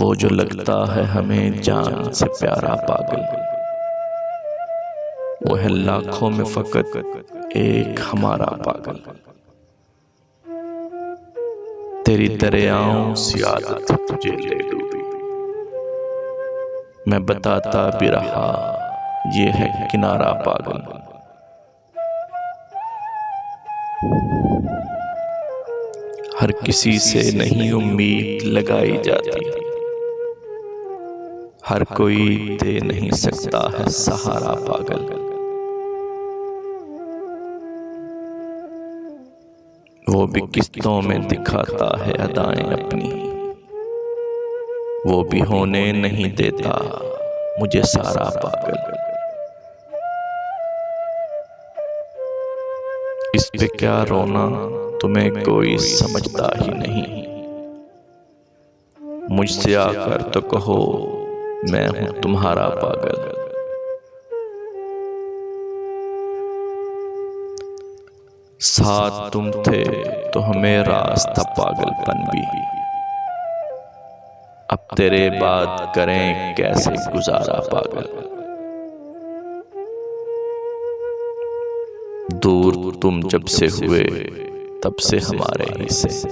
वो जो लगता है हमें जान से प्यारा पागल, वो है लाखों में फकत एक हमारा पागल। तेरी दरियाओं सी आदत तुझे ले डूबी, मैं बताता भी रहा ये है किनारा पागल। हर किसी से नहीं उम्मीद लगाई जाती, हर कोई दे नहीं सकता है सहारा पागल। वो भी किस्तों में दिखाता है अदाएं अपनी, वो भी होने नहीं देता मुझे सारा पागल। इस पे क्या रोना तुम्हें कोई समझता ही नहीं, मुझसे आकर तो कहो मैं हूं तुम्हारा पागल। साथ तुम थे तो हमें रास्ता पागलपन भी, अब तेरे बाद करें कैसे गुजारा पागल। दूर तुम जब से हुए तब से हमारे हिस्से,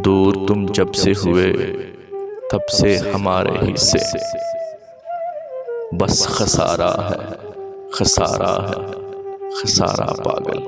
दूर तुम जब से हुए तब से हमारे हिस्से। बस खसारा है, खसारा है, खसारा पागल।